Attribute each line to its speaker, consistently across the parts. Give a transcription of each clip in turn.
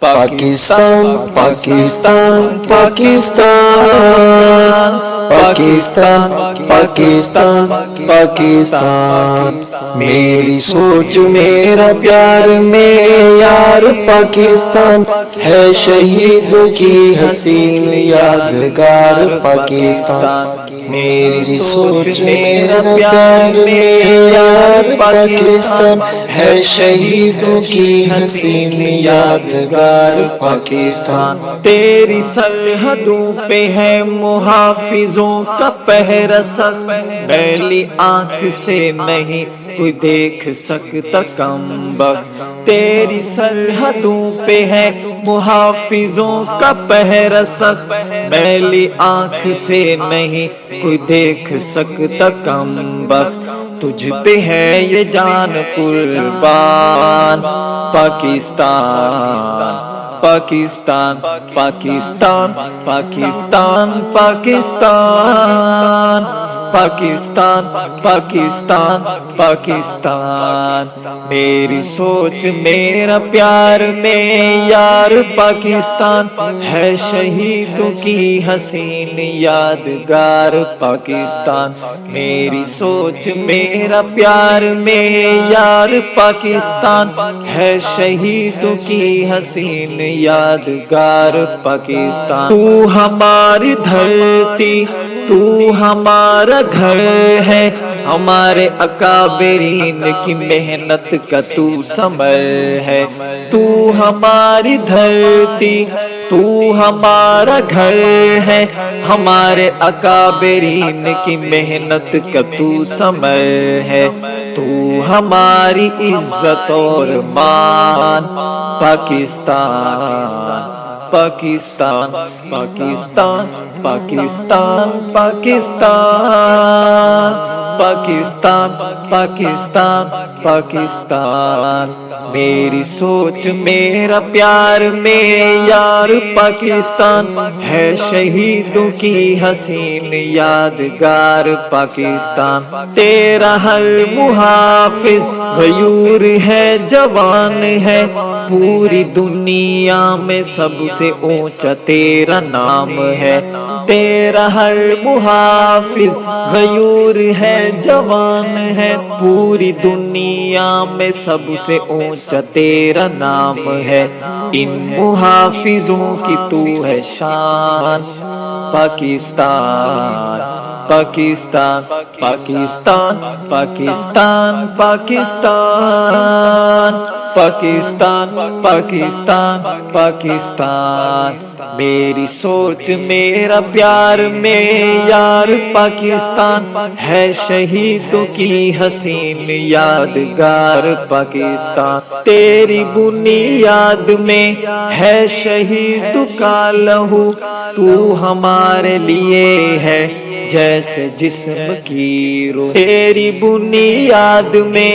Speaker 1: پاکستان پاکستان پاکستان پاکستان پاکستان پاکستان میری سوچ میرا پیار معیار پاکستان ہے شہیدوں کی حسین یادگار پاکستان میری سوچ میرا پیار معیار پاکستان ہے شہیدوں کی حسین یادگار پاکستان
Speaker 2: تیری سرحدوں پہ ہے محافظوں کا پہرہ سخت میلی آنکھ سے نہیں کوئی دیکھ سکتا کم بخت تیری سرحدوں پہ ہے محافظوں کا پہرہ سخت میلی آنکھ سے نہیں کوئی دیکھ سکتا کم بخت تجھ پہ ہے یہ جان قربان پاکستان پاکستان پاکستان پاکستان پاکستان پاکستان پاکستان پاکستان میری سوچ میرا پیار معیار پاکستان ہے شہیدوں کی حسین یادگار پاکستان میری سوچ میرا پیار معیار پاکستان ہے شہیدوں کی حسین یادگار پاکستان تو ہماری دھرتی تو ہمارا گھر ہے ہمارے اکابرین کی محنت کا تو ثمر ہے تو ہماری دھرتی تو ہمارا گھر ہے ہمارے اکابرین کی محنت کا تو ثمر ہے تو ہماری عزت اور مان پاکستان پاکستان پاکستان پاکستان پاکستان پاکستان پاکستان پاکستان میری سوچ میرا پیار معیار پاکستان ہے شہیدوں کی حسین یادگار پاکستان تیرا ہر محافظ غیور ہے جوان ہے پوری دنیا میں سب سے اونچا تیرا نام ہے تیرا ہر محافظ غیور ہے جوان ہے پوری دنیا میں سب سے اونچا تیرا نام ہے ان محافظوں کی تو ہے شان پاکستان پاکستان پاکستان پاکستان پاکستان پاکستان پاکستان پاکستان میری سوچ میرا پیار معیار پاکستان ہے شہیدوں کی حسین یادگار پاکستان تیری بنیاد میں ہے شہیدوں کا لہو تو ہمارے لیے ہے جیسے جسم کی روح تیری بنیاد میں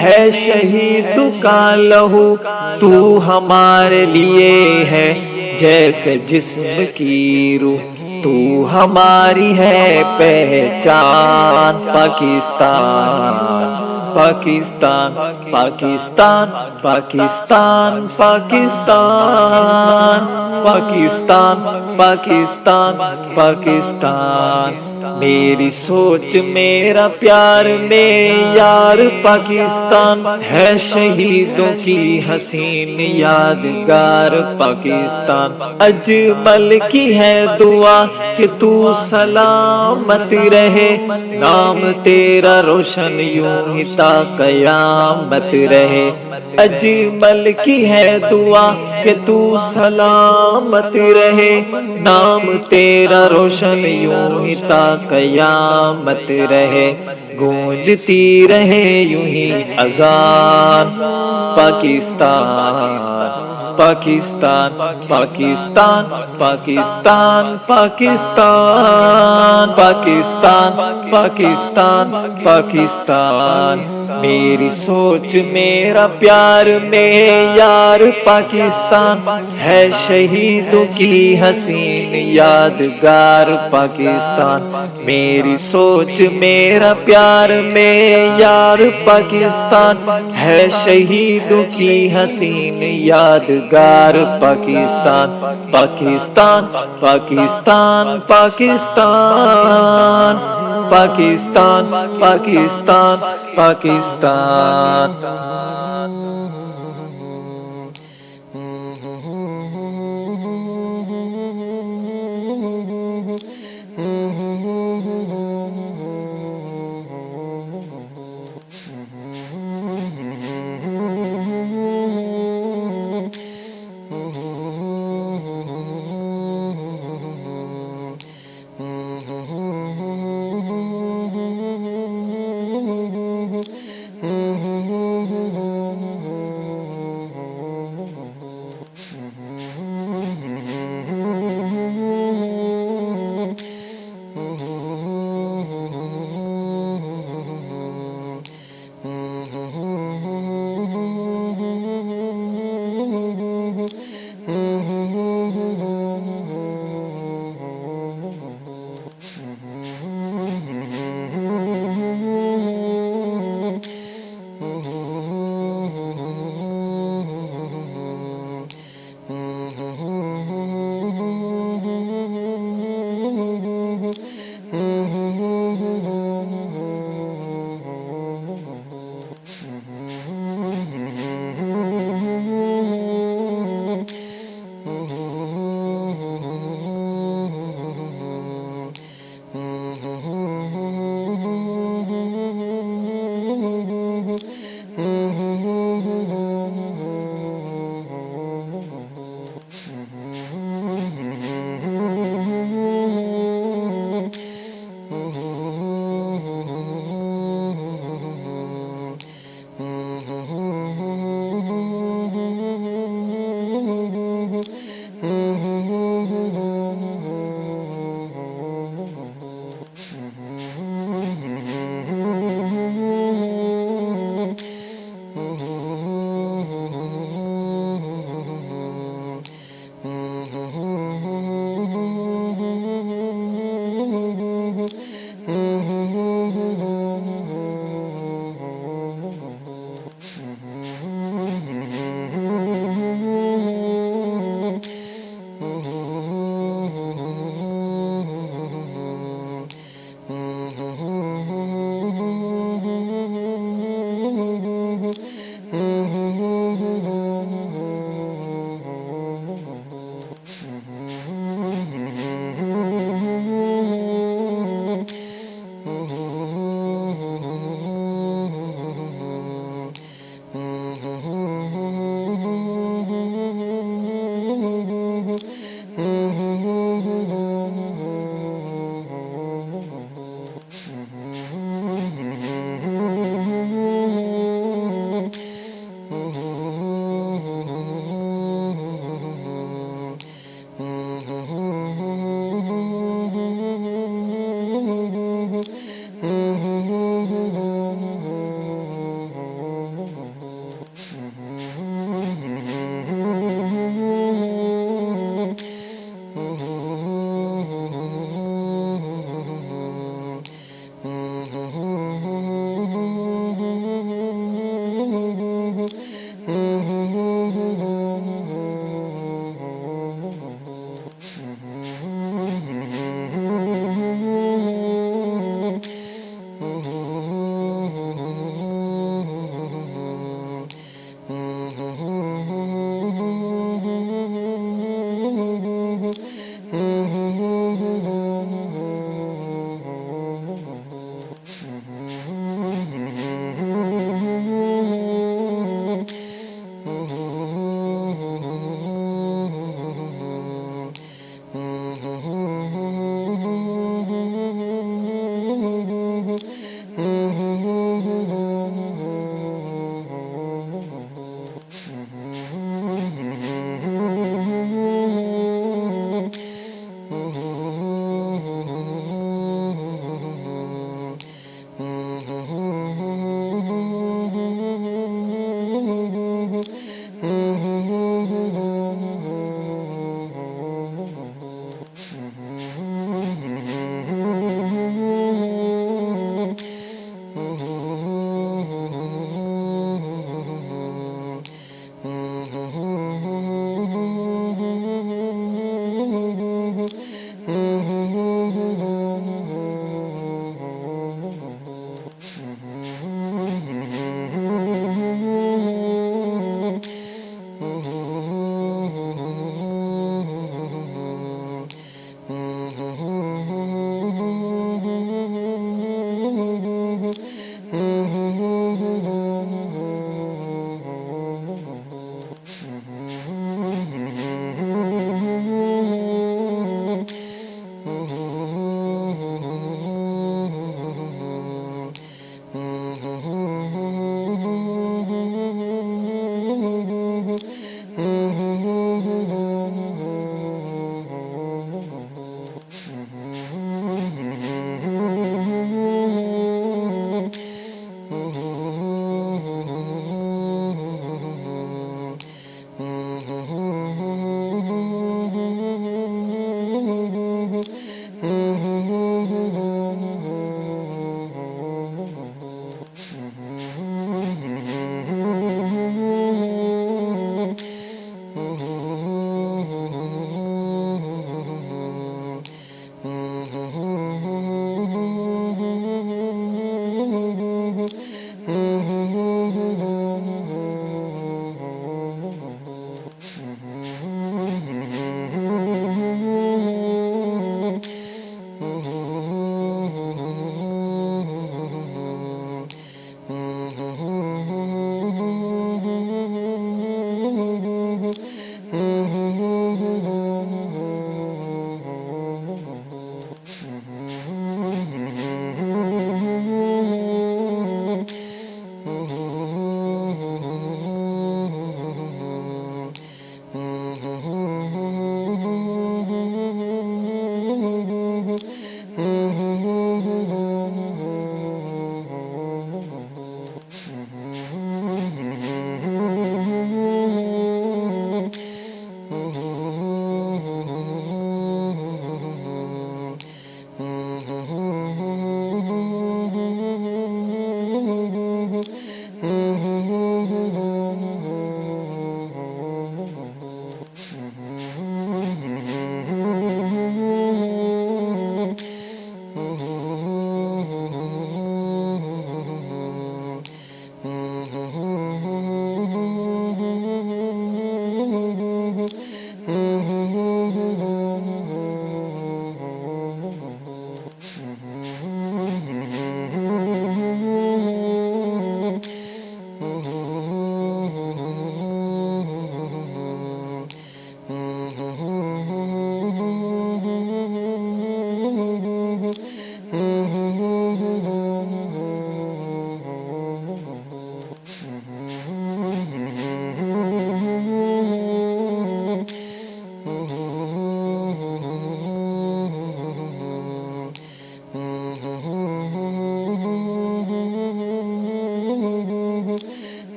Speaker 2: ہے شہیدوں کا لہو تو ہمارے لیے ہے جیسے جسم کی روح تو ہماری ہے پہچان پاکستان پاکستان پاکستان پاکستان پاکستان پاکستان پاکستان پاکستان میری سوچ میرا پیار معیار پاکستان ہے شہیدوں کی حسین یادگار پاکستان اجمل کی ہے دعا کہ تو سلامت رہے نام تیرا روشن یوں ہی تا قیامت رہے اجمل کی ہے دعا کہ تو سلامت رہے نام تیرا روشن یوں ہی تا قیامت رہے گونجتی رہے یوں ہی اذان پاکستان پاکستان پاکستان پاکستان پاکستان پاکستان پاکستان پاکستان میری سوچ میرا پیار معیار پاکستان ہے شہیدوں کی حسین یادگار پاکستان میری سوچ میرا پیار معیار پاکستان ہے شہیدوں کی حسین یادگار پروردگار پاکستان پاکستان پاکستان پاکستان پاکستان پاکستان پاکستان